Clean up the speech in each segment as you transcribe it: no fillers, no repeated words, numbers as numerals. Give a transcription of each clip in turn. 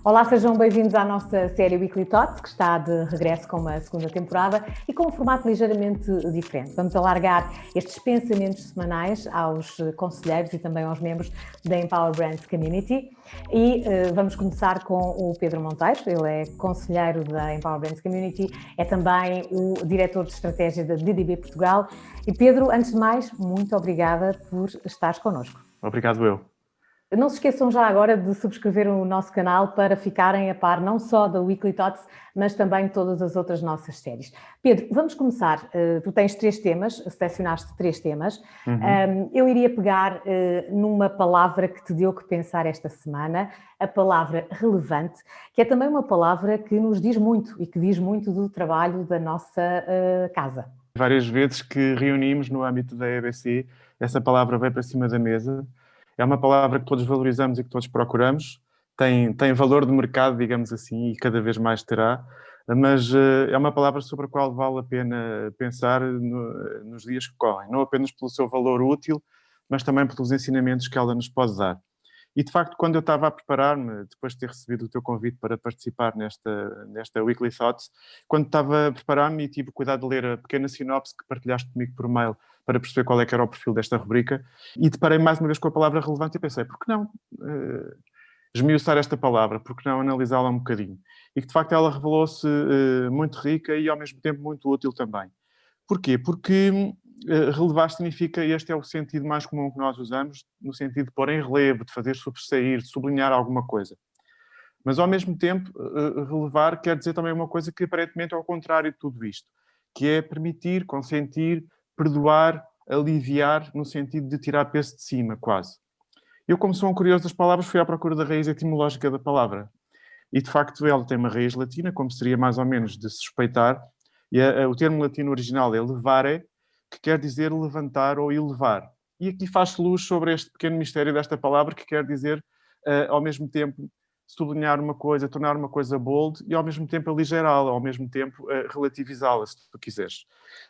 Olá, sejam bem-vindos à nossa série Weekly Thoughts, que está de regresso com uma segunda temporada e com um formato ligeiramente diferente. Vamos alargar estes pensamentos semanais aos conselheiros e também aos membros da Empower Brands Community e vamos começar com o Pedro Monteiro. Ele é conselheiro da Empower Brands Community, é também o diretor de estratégia da DDB Portugal. E Pedro, antes de mais, muito obrigada por estares connosco. Obrigado eu. Não se esqueçam já agora de subscrever o nosso canal para ficarem a par não só da Weekly Thoughts, mas também de todas as outras nossas séries. Pedro, vamos começar. Tu tens 3 temas, selecionaste 3 temas. Eu iria pegar numa palavra que te deu que pensar esta semana, a palavra relevante, que é também uma palavra que nos diz muito e que diz muito do trabalho da nossa casa. Várias vezes que reunimos no âmbito da EBC, essa palavra veio para cima da mesa. É uma palavra que todos valorizamos e que todos procuramos. Tem valor de mercado, digamos assim, e cada vez mais terá. Mas é uma palavra sobre a qual vale a pena pensar nos dias que correm. Não apenas pelo seu valor útil, mas também pelos ensinamentos que ela nos pode dar. E, de facto, quando eu estava a preparar-me, depois de ter recebido o teu convite para participar nesta Weekly Thoughts, quando estava a preparar-me e tive o cuidado de ler a pequena sinopse que partilhaste comigo por mail para perceber qual é que era o perfil desta rubrica, e deparei mais uma vez com a palavra relevante e pensei, por que não esmiuçar esta palavra? Por que não analisá-la um bocadinho? E que, de facto, ela revelou-se muito rica e, ao mesmo tempo, muito útil também. Porquê? Porque relevar significa, este é o sentido mais comum que nós usamos, no sentido de pôr em relevo, de fazer sobressair, de sublinhar alguma coisa. Mas, ao mesmo tempo, relevar quer dizer também uma coisa que aparentemente é ao contrário de tudo isto, que é permitir, consentir, perdoar, aliviar, no sentido de tirar peso de cima, quase. Eu, como sou um curioso das palavras, fui à procura da raiz etimológica da palavra. E, de facto, ela tem uma raiz latina, como seria mais ou menos de se suspeitar, e o termo latino original é levare, que quer dizer levantar ou elevar. E aqui faz-se luz sobre este pequeno mistério desta palavra, que quer dizer, ao mesmo tempo, sublinhar uma coisa, tornar uma coisa bold e, ao mesmo tempo, aligerá-la, ao mesmo tempo, relativizá-la, se tu quiseres.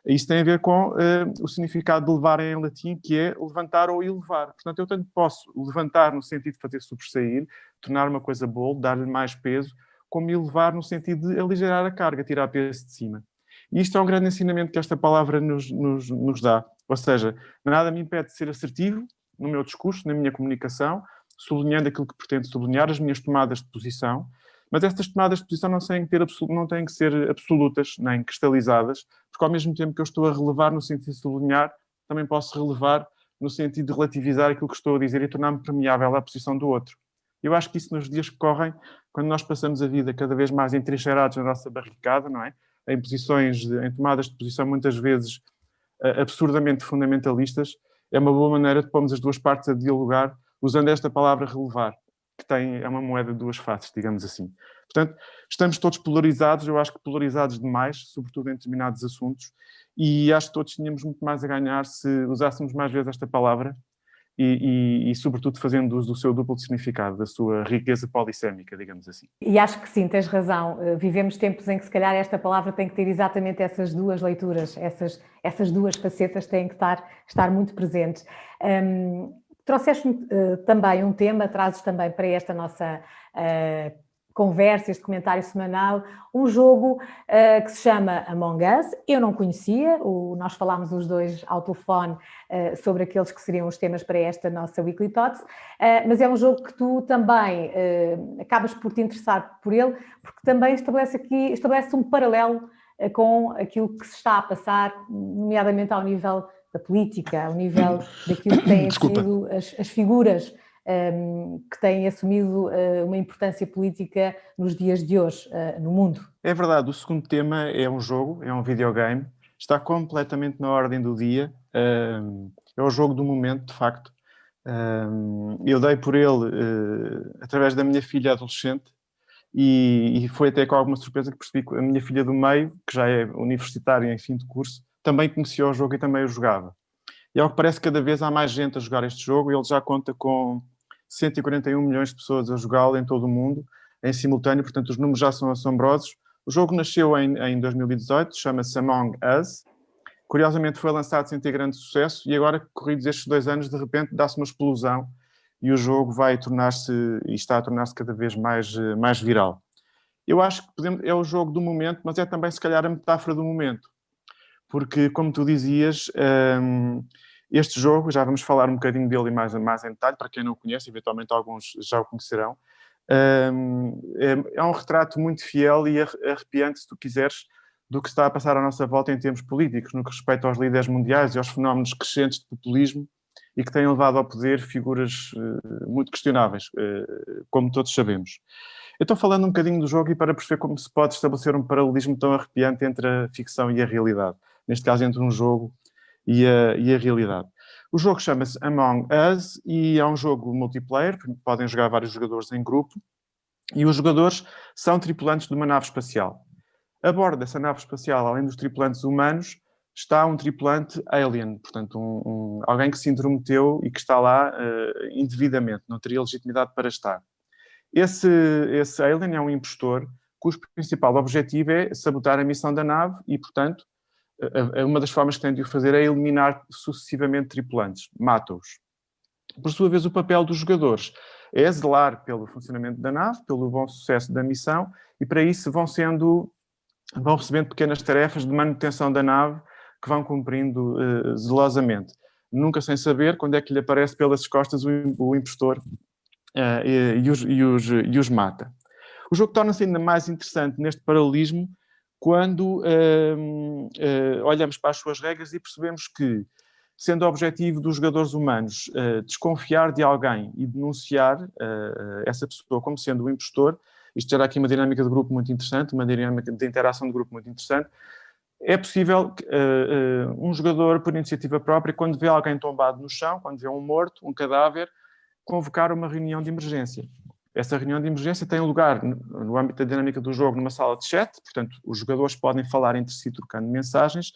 Isso tem a ver com o significado de levar em latim, que é levantar ou elevar. Portanto, eu tanto posso levantar no sentido de fazer sobressair, tornar uma coisa bold, dar-lhe mais peso, como elevar no sentido de aligerar a carga, tirar peso de cima. E isto é um grande ensinamento que esta palavra nos dá. Ou seja, nada me impede de ser assertivo no meu discurso, na minha comunicação, sublinhando aquilo que pretendo sublinhar, as minhas tomadas de posição, mas estas tomadas de posição não têm que ser absolutas, nem cristalizadas, porque ao mesmo tempo que eu estou a relevar no sentido de sublinhar, também posso relevar no sentido de relativizar aquilo que estou a dizer e tornar-me permeável à posição do outro. Eu acho que isso nos dias que correm, quando nós passamos a vida cada vez mais entrincheirados na nossa barricada, não é? Em tomadas de posição muitas vezes absurdamente fundamentalistas, é uma boa maneira de pormos as duas partes a dialogar usando esta palavra relevar, que é uma moeda de duas faces, digamos assim. Portanto, estamos todos polarizados, eu acho que polarizados demais, sobretudo em determinados assuntos, e acho que todos tínhamos muito mais a ganhar se usássemos mais vezes esta palavra e sobretudo, fazendo uso do seu duplo significado, da sua riqueza polisémica, digamos assim. E acho que sim, tens razão. Vivemos tempos em que, se calhar, esta palavra tem que ter exatamente essas duas leituras, essas duas facetas têm que estar muito presentes. Trouxeste também um tema, trazes também para esta nossa conversa, este comentário semanal, um jogo que se chama Among Us. Eu não conhecia, nós falámos os dois ao telefone sobre aqueles que seriam os temas para esta nossa Weekly Thoughts, mas é um jogo que tu também acabas por te interessar por ele, porque também estabelece um paralelo com aquilo que se está a passar, nomeadamente ao nível da política, ao nível daquilo que têm sido as figuras que têm assumido uma importância política nos dias de hoje no mundo. É verdade, o segundo tema é um jogo, é um videogame, está completamente na ordem do dia, é o jogo do momento, de facto. Eu dei por ele através da minha filha adolescente e foi até com alguma surpresa que percebi que a minha filha do meio, que já é universitária em fim de curso, também conhecia o jogo e também o jogava. E ao que parece, cada vez há mais gente a jogar este jogo e ele já conta com 141 milhões de pessoas a jogá-lo em todo o mundo, em simultâneo, portanto os números já são assombrosos. O jogo nasceu em 2018, chama-se Among Us. Curiosamente foi lançado sem ter grande sucesso e agora, corridos estes 2 anos, de repente dá-se uma explosão e o jogo vai tornar-se, e está a tornar-se cada vez mais viral. Eu acho que é o jogo do momento, mas é também, se calhar, a metáfora do momento. Porque, como tu dizias, este jogo, já vamos falar um bocadinho dele mais em detalhe, para quem não o conhece, eventualmente alguns já o conhecerão. É um retrato muito fiel e arrepiante, se tu quiseres, do que está a passar à nossa volta em termos políticos, no que respeita aos líderes mundiais e aos fenómenos crescentes de populismo e que têm levado ao poder figuras muito questionáveis, como todos sabemos. Eu estou falando um bocadinho do jogo e para perceber como se pode estabelecer um paralelismo tão arrepiante entre a ficção e a realidade. Neste caso, entre um jogo e a realidade. O jogo chama-se Among Us e é um jogo multiplayer, podem jogar vários jogadores em grupo, e os jogadores são tripulantes de uma nave espacial. A bordo dessa nave espacial, além dos tripulantes humanos, está um tripulante alien, portanto, alguém que se intrometeu e que está lá indevidamente, não teria legitimidade para estar. Esse alien é um impostor cujo principal objetivo é sabotar a missão da nave e, portanto, uma das formas que tem de o fazer é eliminar sucessivamente tripulantes, mata-os. Por sua vez, o papel dos jogadores é zelar pelo funcionamento da nave, pelo bom sucesso da missão, e para isso vão recebendo pequenas tarefas de manutenção da nave que vão cumprindo zelosamente. Nunca sem saber quando é que lhe aparece pelas costas o impostor e os mata. O jogo torna-se ainda mais interessante neste paralelismo quando olhamos para as suas regras e percebemos que, sendo o objetivo dos jogadores humanos desconfiar de alguém e denunciar essa pessoa como sendo o impostor, isto gera aqui uma dinâmica de grupo muito interessante, uma dinâmica de interação de grupo muito interessante. É possível que um jogador, por iniciativa própria, quando vê alguém tombado no chão, quando vê um morto, um cadáver, convocar uma reunião de emergência. Essa reunião de emergência tem lugar no âmbito da dinâmica do jogo numa sala de chat, portanto, os jogadores podem falar entre si trocando mensagens,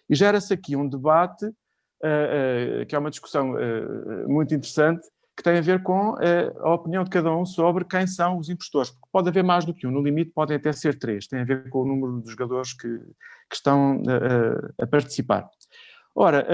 e gera-se aqui um debate, que é uma discussão muito interessante, que tem a ver com a opinião de cada um sobre quem são os impostores. Porque pode haver mais do que um, no limite podem até ser 3, tem a ver com o número de jogadores que estão a participar. Ora,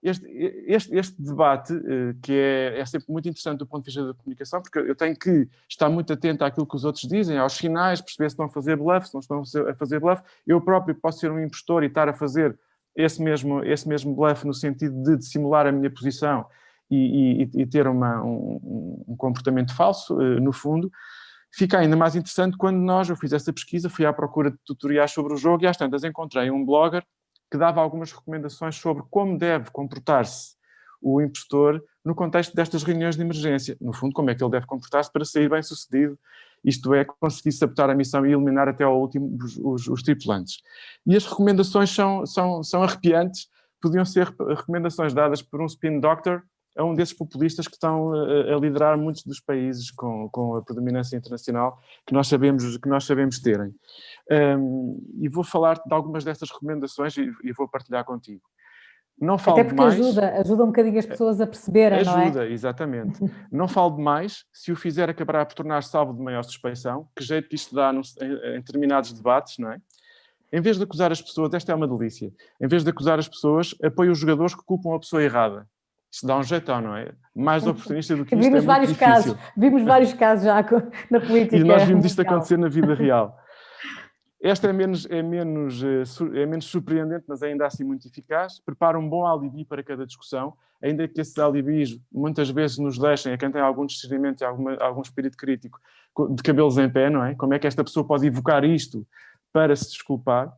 este debate, que é sempre muito interessante do ponto de vista da comunicação, porque eu tenho que estar muito atento àquilo que os outros dizem, aos sinais, perceber se estão a fazer bluff, se não estão a fazer bluff. Eu próprio posso ser um impostor e estar a fazer esse mesmo bluff no sentido de dissimular a minha posição e ter um comportamento falso, no fundo. Fica ainda mais interessante quando eu fiz essa pesquisa, fui à procura de tutoriais sobre o jogo e às tantas encontrei um blogger que dava algumas recomendações sobre como deve comportar-se o impostor no contexto destas reuniões de emergência. No fundo, como é que ele deve comportar-se para sair bem sucedido, isto é, conseguir sabotar a missão e eliminar até ao último os tripulantes. E as recomendações são arrepiantes, podiam ser recomendações dadas por um spin doctor a um desses populistas que estão a liderar muitos dos países com a predominância internacional que nós sabemos terem. E vou falar de algumas dessas recomendações e vou partilhar contigo. Não falo até porque demais, ajuda um bocadinho as pessoas a perceberem, não é? Ajuda, exatamente. Não falo demais, se o fizer acabará por tornar-se salvo de maior suspeição, que jeito que isto dá em determinados debates, não é? Em vez de acusar as pessoas, esta é uma delícia, em vez de acusar as pessoas, apoia os jogadores que culpam a pessoa errada. Isto dá um jeitão, não é? Mais oportunista do que isto é muito difícil. Vimos vários casos já na política. E nós vimos isto acontecer na vida real. Esta é menos surpreendente, mas ainda assim muito eficaz. Prepara um bom alibi para cada discussão, ainda que esses alibis muitas vezes nos deixem, a quem tem algum discernimento e algum espírito crítico, de cabelos em pé, não é? Como é que esta pessoa pode evocar isto para se desculpar?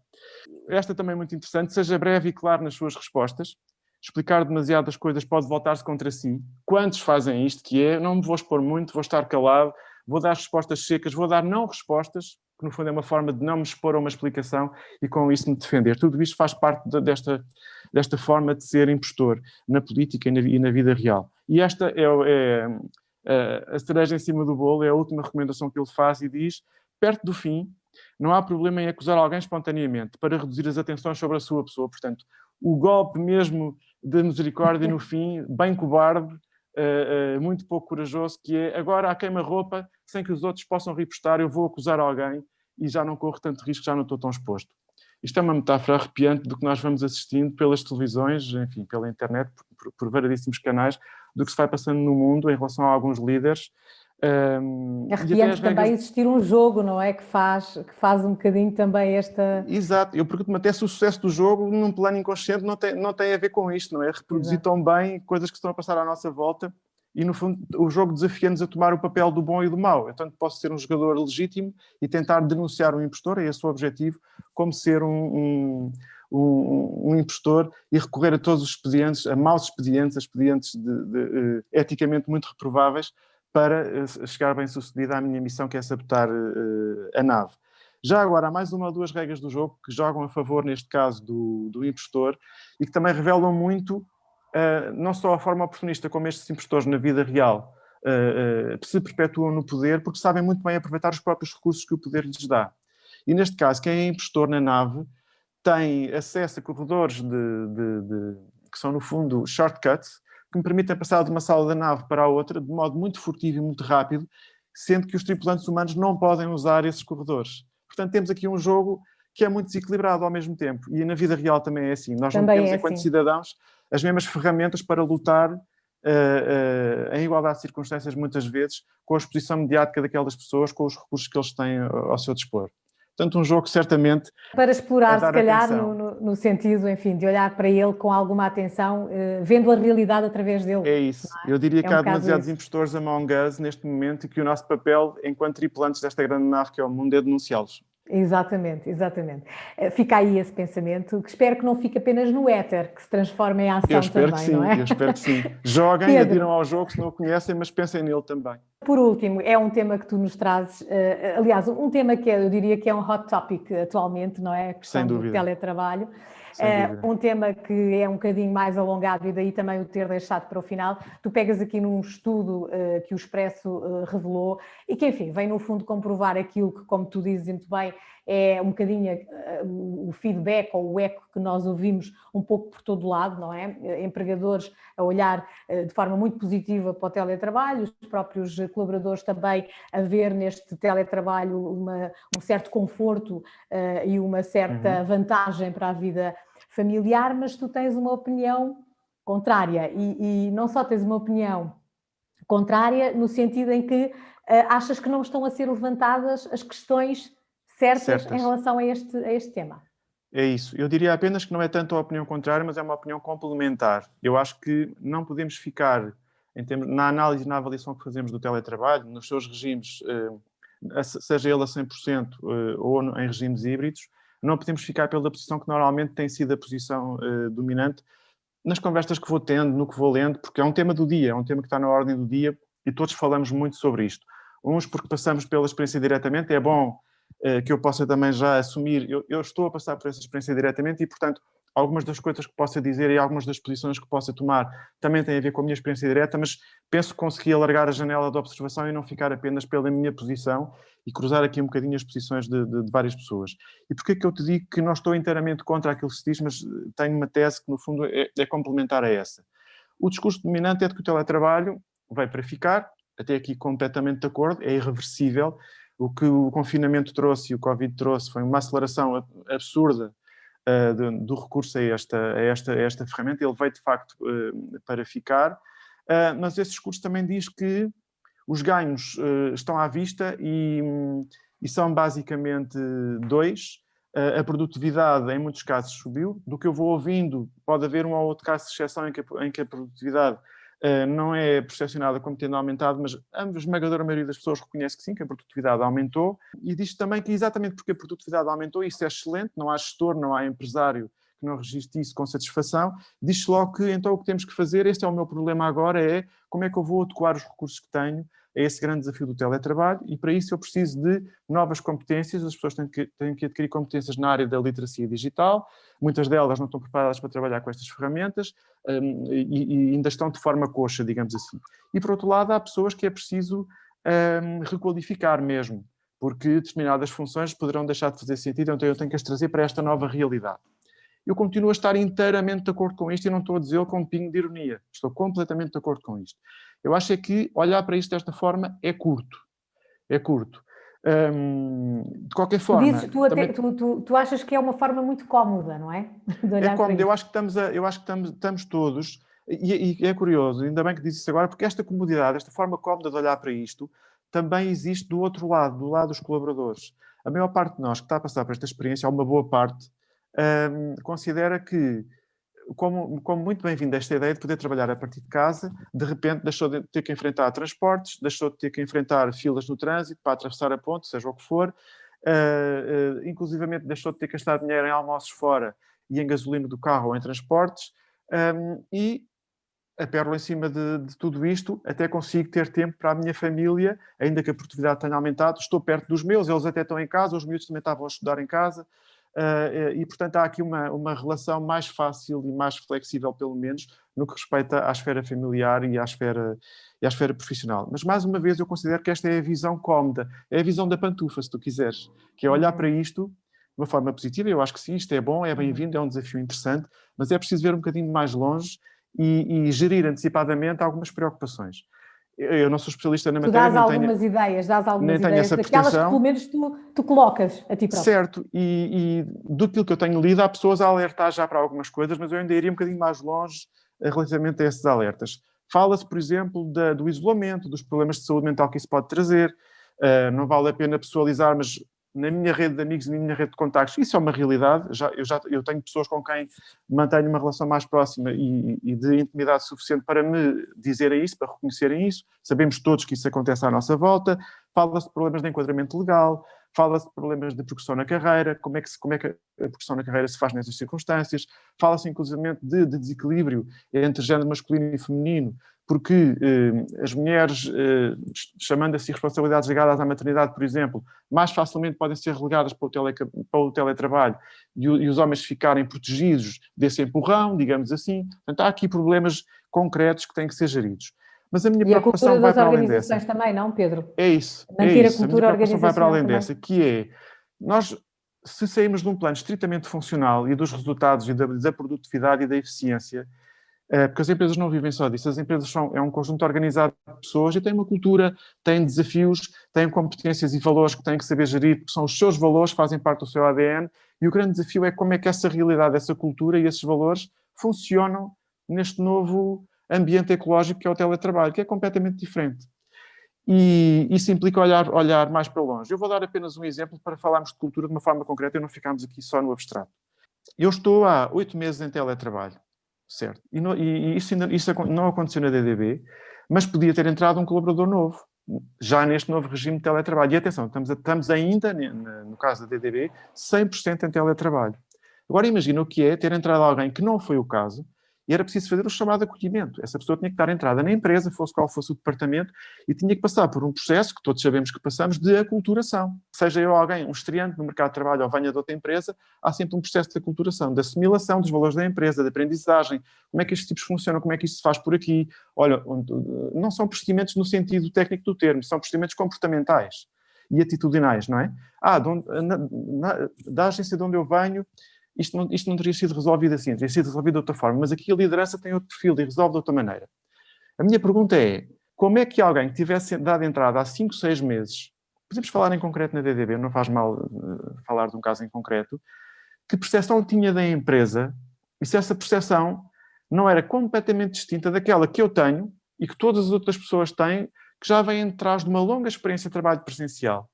Esta também é muito interessante. Seja breve e claro nas suas respostas. Explicar demasiadas coisas pode voltar-se contra si. Quantos fazem isto? Que é, não me vou expor muito, vou estar calado, vou dar respostas secas, vou dar não respostas, que no fundo é uma forma de não me expor a uma explicação e com isso me defender. Tudo isto faz parte desta forma de ser impostor na política e na vida real. E esta é a cereja em cima do bolo, é a última recomendação que ele faz e diz, perto do fim, não há problema em acusar alguém espontaneamente para reduzir as atenções sobre a sua pessoa. Portanto, o golpe mesmo de misericórdia no fim, bem cobarde, muito pouco corajoso, que é agora à queima-roupa, sem que os outros possam ripostar, eu vou acusar alguém e já não corro tanto risco, já não estou tão exposto. Isto é uma metáfora arrepiante do que nós vamos assistindo pelas televisões, enfim, pela internet, por variedíssimos canais, do que se vai passando no mundo em relação a alguns líderes. Arrepiante também existir um jogo, não é? Que faz um bocadinho também esta... Exato, eu pergunto-me até se o sucesso do jogo, num plano inconsciente, não tem a ver com isto, não é? Reproduzir Exato. tão bem coisas que estão a passar à nossa volta e, no fundo, o jogo desafia-nos a tomar o papel do bom e do mau. Então, posso ser um jogador legítimo e tentar denunciar um impostor, é esse o objetivo, como ser um impostor e recorrer a todos os expedientes, a maus expedientes, a expedientes eticamente muito reprováveis, para chegar bem sucedido à minha missão, que é sabotar a nave. Já agora, há mais uma ou duas regras do jogo que jogam a favor, neste caso, do impostor e que também revelam muito, não só a forma oportunista como estes impostores na vida real se perpetuam no poder, porque sabem muito bem aproveitar os próprios recursos que o poder lhes dá. E neste caso, quem é impostor na nave tem acesso a corredores que são, no fundo, shortcuts, que me permitem passar de uma sala da nave para a outra de modo muito furtivo e muito rápido, sendo que os tripulantes humanos não podem usar esses corredores. Portanto, temos aqui um jogo que é muito desequilibrado ao mesmo tempo. E na vida real também é assim. Nós não temos, enquanto cidadãos, as mesmas ferramentas para lutar em igualdade de circunstâncias, muitas vezes, com a exposição mediática daquelas pessoas, com os recursos que eles têm ao seu dispor. Portanto, um jogo certamente... Para explorar, se calhar, no sentido, enfim, de olhar para ele com alguma atenção, vendo a realidade através dele. É isso. Eu diria que há demasiados isso. impostores among us neste momento e que o nosso papel, enquanto tripulantes desta grande nave que é o mundo, é denunciá-los. Exatamente, exatamente. Fica aí esse pensamento, que espero que não fique apenas no éter, que se transforme em ação também, não é? Eu espero que sim. Joguem, Pedro, adiram ao jogo se não o conhecem, mas pensem nele também. Por último, é um tema que tu nos trazes, aliás, um tema que eu diria que é um hot topic atualmente, não é? A questão do teletrabalho. Um tema que é um bocadinho mais alongado e daí também o ter deixado para o final. Tu pegas aqui num estudo que o Expresso revelou e que, enfim, vem no fundo comprovar aquilo que, como tu dizes muito bem, é um bocadinho o feedback ou o eco que nós ouvimos um pouco por todo lado, não é? Empregadores a olhar de forma muito positiva para o teletrabalho, os próprios colaboradores também a ver neste teletrabalho um certo conforto e uma certa vantagem para a vida familiar, mas tu tens uma opinião contrária e não só tens uma opinião contrária no sentido em que achas que não estão a ser levantadas as questões certas em relação a este tema. É isso. Eu diria apenas que não é tanto a opinião contrária, mas é uma opinião complementar. Eu acho que não podemos ficar, na análise e na avaliação que fazemos do teletrabalho, nos seus regimes, seja ele a 100% ou em regimes híbridos, não podemos ficar pela posição que normalmente tem sido a posição dominante nas conversas que vou tendo, no que vou lendo, porque é um tema do dia, é um tema que está na ordem do dia e todos falamos muito sobre isto. Uns porque passamos pela experiência diretamente, é bom que eu possa também já assumir, eu estou a passar por essa experiência diretamente e, portanto, algumas das coisas que possa dizer e algumas das posições que possa tomar também têm a ver com a minha experiência direta, mas penso que consegui alargar a janela de observação e não ficar apenas pela minha posição e cruzar aqui um bocadinho as posições de várias pessoas. E porquê que eu te digo que não estou inteiramente contra aquilo que se diz, mas tenho uma tese que, no fundo, é complementar a essa. O discurso dominante é de que o teletrabalho veio para ficar, até aqui completamente de acordo, é irreversível. O que o confinamento trouxe e o Covid trouxe foi uma aceleração absurda do recurso a esta ferramenta. Ele veio, de facto, para ficar, mas esse discurso também diz que os ganhos estão à vista e são basicamente dois. A produtividade, em muitos casos, subiu. Do que eu vou ouvindo, pode haver um ou outro caso de exceção em que a produtividade não é percepcionada como tendo aumentado, mas a esmagadora maioria das pessoas reconhece que sim, que a produtividade aumentou, e diz também que exatamente porque a produtividade aumentou, isso é excelente, não há gestor, não há empresário que não registre isso com satisfação, diz-se logo que então o que temos que fazer, este é o meu problema agora, é como é que eu vou adequar os recursos que tenho a esse grande desafio do teletrabalho, e para isso eu preciso de novas competências, as pessoas têm que adquirir competências na área da literacia digital, muitas delas não estão preparadas para trabalhar com estas ferramentas e ainda estão de forma coxa, digamos assim. E por outro lado há pessoas que é preciso requalificar mesmo, porque determinadas funções poderão deixar de fazer sentido, então eu tenho que as trazer para esta nova realidade. Eu continuo a estar inteiramente de acordo com isto e não estou a dizê-lo com um pingo de ironia. Estou completamente de acordo com isto. Eu acho é que olhar para isto desta forma é curto. É curto. De qualquer forma... Tu achas que é uma forma muito cómoda, não é? De olhar é cómodo, para eu acho que estamos todos, e é curioso, ainda bem que disse isso agora, porque esta comodidade, esta forma cómoda de olhar para isto, também existe do outro lado, do lado dos colaboradores. A maior parte de nós que está a passar por esta experiência, ou uma boa parte, considera que, como muito bem-vinda esta ideia de poder trabalhar a partir de casa, de repente deixou de ter que enfrentar transportes, deixou de ter que enfrentar filas no trânsito para atravessar a ponte, seja o que for, inclusivamente deixou de ter que gastar dinheiro em almoços fora e em gasolina do carro ou em transportes, e a pérola em cima de tudo isto, até consigo ter tempo para a minha família, ainda que a produtividade tenha aumentado, estou perto dos meus, eles até estão em casa, os miúdos também estavam a estudar em casa, e portanto há aqui uma relação mais fácil e mais flexível, pelo menos, no que respeita à esfera familiar e à esfera profissional. Mas, mais uma vez, eu considero que esta é a visão cómoda, é a visão da pantufa, se tu quiseres, que é olhar para isto de uma forma positiva. Eu acho que sim, isto é bom, é bem-vindo, é um desafio interessante, mas é preciso ver um bocadinho mais longe e gerir antecipadamente algumas preocupações. Eu não sou especialista na matéria, dás algumas ideias daquelas que pelo menos tu colocas a ti próprio. Certo, e do que eu tenho lido, há pessoas a alertar já para algumas coisas, mas eu ainda iria um bocadinho mais longe relativamente a esses alertas. Fala-se, por exemplo, do isolamento, dos problemas de saúde mental que isso pode trazer. Não vale a pena pessoalizar, mas na minha rede de amigos e na minha rede de contactos, isso é uma realidade. Eu tenho pessoas com quem mantenho uma relação mais próxima e de intimidade suficiente para me dizerem isso, para reconhecerem isso. Sabemos todos que isso acontece à nossa volta. Fala-se de problemas de enquadramento legal, fala-se de problemas de progressão na carreira, como é que a progressão na carreira se faz nessas circunstâncias. Fala-se, inclusivamente, de desequilíbrio entre género masculino e feminino, porque as mulheres, chamando assim responsabilidades ligadas à maternidade, por exemplo, mais facilmente podem ser relegadas para o teletrabalho e os homens ficarem protegidos desse empurrão, digamos assim. Portanto, há aqui problemas concretos que têm que ser geridos. Mas a minha preocupação vai para além dessa. E a cultura das organizações também, não, Pedro? É isso. Manter a cultura organizacional. A minha preocupação vai para além dessa, que é, nós, se sairmos de um plano estritamente funcional e dos resultados e da produtividade e da eficiência, porque as empresas não vivem só disso, as empresas é um conjunto organizado de pessoas e têm uma cultura, têm desafios, têm competências e valores que têm que saber gerir, porque são os seus valores, fazem parte do seu ADN, e o grande desafio é como é que essa realidade, essa cultura e esses valores funcionam neste novo ambiente ecológico que é o teletrabalho, que é completamente diferente. E isso implica olhar mais para longe. Eu vou dar apenas um exemplo para falarmos de cultura de uma forma concreta e não ficarmos aqui só no abstrato. Eu estou há 8 meses em teletrabalho, certo? E isso não aconteceu na DDB, mas podia ter entrado um colaborador novo, já neste novo regime de teletrabalho. E atenção, estamos ainda, no caso da DDB, 100% em teletrabalho. Agora imagina o que é ter entrado alguém que não foi o caso, e era preciso fazer o chamado acolhimento. Essa pessoa tinha que dar entrada na empresa, fosse qual fosse o departamento, e tinha que passar por um processo, que todos sabemos que passamos, de aculturação. Seja eu alguém, um estreante no mercado de trabalho ou venha de outra empresa, há sempre um processo de aculturação, de assimilação dos valores da empresa, de aprendizagem, como é que estes tipos funcionam, como é que isto se faz por aqui. Olha, não são procedimentos no sentido técnico do termo, são procedimentos comportamentais e atitudinais, não é? Da agência de onde eu venho, isto não teria sido resolvido assim, teria sido resolvido de outra forma, mas aqui a liderança tem outro perfil e resolve de outra maneira. A minha pergunta é, como é que alguém que tivesse dado entrada há 5, 6 meses, podemos falar em concreto na DDB, não faz mal falar de um caso em concreto, que percepção tinha da empresa e se essa percepção não era completamente distinta daquela que eu tenho e que todas as outras pessoas têm, que já vêm atrás de uma longa experiência de trabalho presencial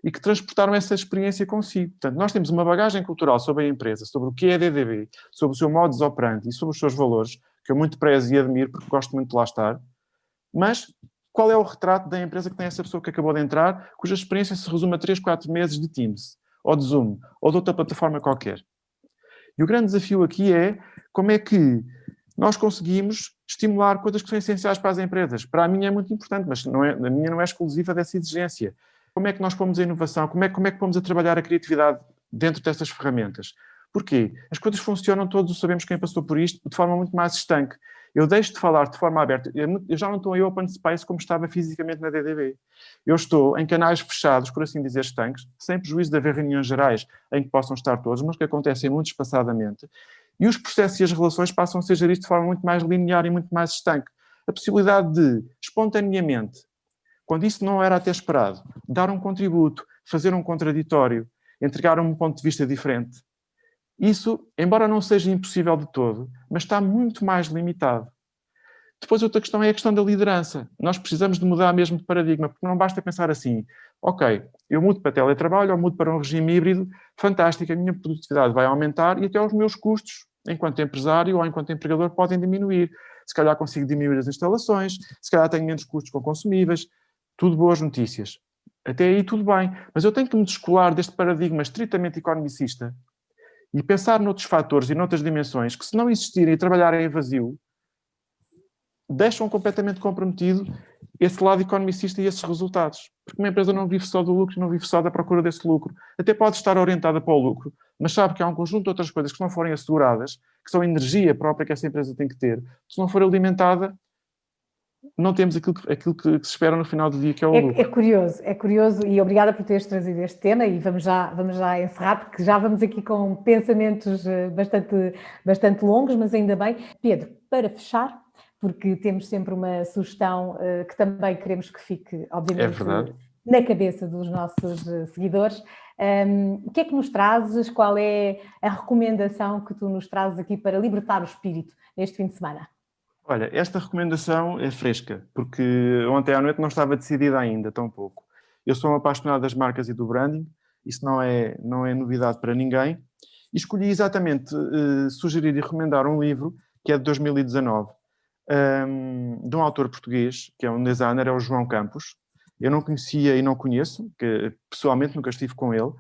e que transportaram essa experiência consigo. Portanto, nós temos uma bagagem cultural sobre a empresa, sobre o que é a DDB, sobre o seu modus operandi e sobre os seus valores, que eu muito prezo e admiro porque gosto muito de lá estar, mas qual é o retrato da empresa que tem essa pessoa que acabou de entrar, cuja experiência se resume a 3, 4 meses de Teams, ou de Zoom, ou de outra plataforma qualquer? E o grande desafio aqui é como é que nós conseguimos estimular coisas que são essenciais para as empresas. Para a minha é muito importante, mas a minha não é exclusiva dessa exigência. Como é que nós pomos a inovação? Como é que pomos a trabalhar a criatividade dentro dessas ferramentas? Porquê? As coisas funcionam, todos sabemos quem passou por isto, de forma muito mais estanque. Eu deixo de falar de forma aberta. Eu já não estou em open space como estava fisicamente na DDB. Eu estou em canais fechados, por assim dizer, estanques, sem prejuízo de haver reuniões gerais em que possam estar todos, mas que acontecem muito espaçadamente. E os processos e as relações passam a ser geridos de forma muito mais linear e muito mais estanque. A possibilidade de, espontaneamente, Quando isso não era até esperado, dar um contributo, fazer um contraditório, entregar um ponto de vista diferente. Isso, embora não seja impossível de todo, mas está muito mais limitado. Depois outra questão é a questão da liderança. Nós precisamos de mudar mesmo de paradigma, porque não basta pensar assim, ok, eu mudo para teletrabalho ou mudo para um regime híbrido, fantástico, a minha produtividade vai aumentar e até os meus custos, enquanto empresário ou enquanto empregador, podem diminuir. Se calhar consigo diminuir as instalações, se calhar tenho menos custos com consumíveis, tudo boas notícias. Até aí tudo bem, mas eu tenho que me descolar deste paradigma estritamente economicista e pensar noutros fatores e noutras dimensões que, se não existirem e trabalharem em vazio, deixam completamente comprometido esse lado economicista e esses resultados. Porque uma empresa não vive só do lucro, não vive só da procura desse lucro. Até pode estar orientada para o lucro, mas sabe que há um conjunto de outras coisas que, se não forem asseguradas, que são a energia própria que essa empresa tem que ter, se não for alimentada, não temos aquilo que se espera no final do dia, que é o lucro. É curioso e obrigada por teres trazido este tema e vamos já encerrar, porque já vamos aqui com pensamentos bastante longos, mas ainda bem. Pedro, para fechar, porque temos sempre uma sugestão que também queremos que fique, obviamente, na cabeça dos nossos seguidores. O que é que nos trazes? Qual é a recomendação que tu nos trazes aqui para libertar o espírito neste fim de semana? Olha, esta recomendação é fresca, porque ontem à noite não estava decidida ainda, tão pouco. Eu sou um apaixonado das marcas e do branding, isso não é novidade para ninguém, e escolhi exatamente sugerir e recomendar um livro que é de 2019, de um autor português, que é um designer, é o João Campos. Eu não conhecia e não conheço, que pessoalmente nunca estive com ele.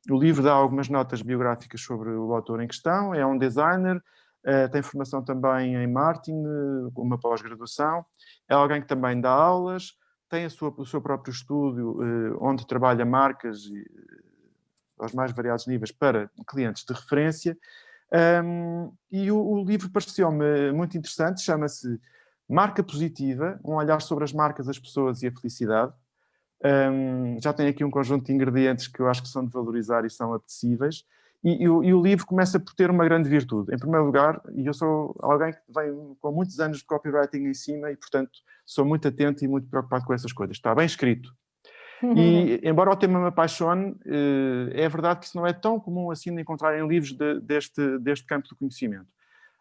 O livro dá algumas notas biográficas sobre o autor em questão, é um designer, tem formação também em marketing, uma pós-graduação, é alguém que também dá aulas, tem o seu próprio estúdio, onde trabalha marcas aos mais variados níveis para clientes de referência. E o livro pareceu-me muito interessante, chama-se Marca Positiva, um olhar sobre as marcas, as pessoas e a felicidade. Já tem aqui um conjunto de ingredientes que eu acho que são de valorizar e são apetecíveis. E o livro começa por ter uma grande virtude. Em primeiro lugar, e eu sou alguém que vem com muitos anos de copywriting em cima e, portanto, sou muito atento e muito preocupado com essas coisas. Está bem escrito. E, embora o tema me apaixone, é verdade que isso não é tão comum assim de encontrar em livros deste campo do conhecimento.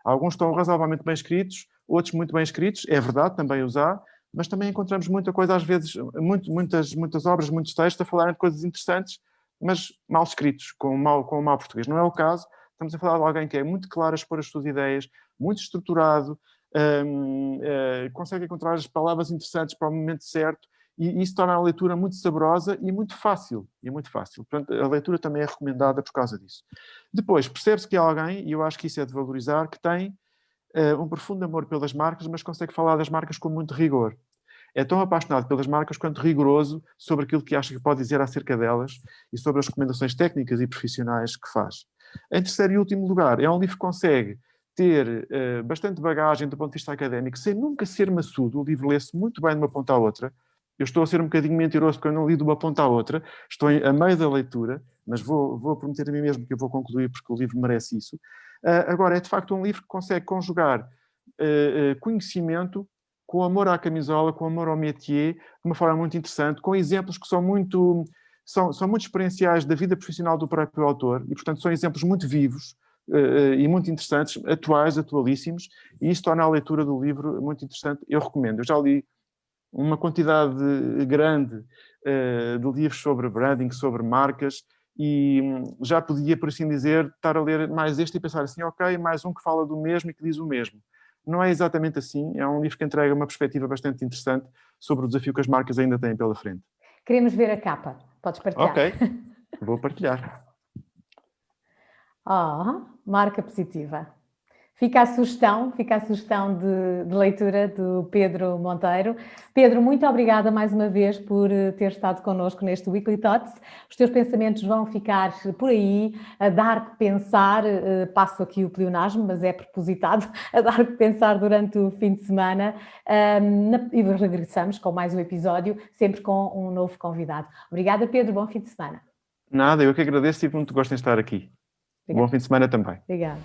Alguns estão razoavelmente bem escritos, outros muito bem escritos, é verdade, também os há, mas também encontramos muita coisa, às vezes, muitas obras, muitos textos a falarem de coisas interessantes, mas mal escritos, com um mau português. Não é o caso. Estamos a falar de alguém que é muito claro a expor as suas ideias, muito estruturado, consegue encontrar as palavras interessantes para o momento certo, e isso torna a leitura muito saborosa e muito fácil. Portanto, a leitura também é recomendada por causa disso. Depois, percebe-se que há alguém, e eu acho que isso é de valorizar, que tem um profundo amor pelas marcas, mas consegue falar das marcas com muito rigor. É tão apaixonado pelas marcas quanto rigoroso sobre aquilo que acha que pode dizer acerca delas e sobre as recomendações técnicas e profissionais que faz. Em terceiro e último lugar, é um livro que consegue ter bastante bagagem do ponto de vista académico, sem nunca ser maçudo. O livro lê-se muito bem de uma ponta à outra. Eu estou a ser um bocadinho mentiroso porque eu não li de uma ponta à outra. Estou a meio da leitura, mas vou prometer a mim mesmo que eu vou concluir porque o livro merece isso. Agora, é de facto um livro que consegue conjugar conhecimento com amor à camisola, com amor ao métier, de uma forma muito interessante, com exemplos que são muito experienciais da vida profissional do próprio autor e, portanto, são exemplos muito vivos e muito interessantes, atualíssimos, e isso torna a leitura do livro muito interessante. Eu recomendo. Eu já li uma quantidade grande de livros sobre branding, sobre marcas, e já podia, por assim dizer, estar a ler mais este e pensar assim, ok, mais um que fala do mesmo e que diz o mesmo. Não é exatamente assim, é um livro que entrega uma perspectiva bastante interessante sobre o desafio que as marcas ainda têm pela frente. Queremos ver a capa, podes partilhar. Ok, vou partilhar. Marca positiva. Fica a sugestão de leitura do Pedro Monteiro. Pedro, muito obrigada mais uma vez por ter estado connosco neste Weekly Thoughts. Os teus pensamentos vão ficar por aí, a dar que pensar, passo aqui o pleonasmo, mas é propositado, a dar que pensar durante o fim de semana. E regressamos com mais um episódio, sempre com um novo convidado. Obrigada, Pedro, bom fim de semana. Nada, eu que agradeço e muito gosto em estar aqui. Obrigada. Bom fim de semana também. Obrigada.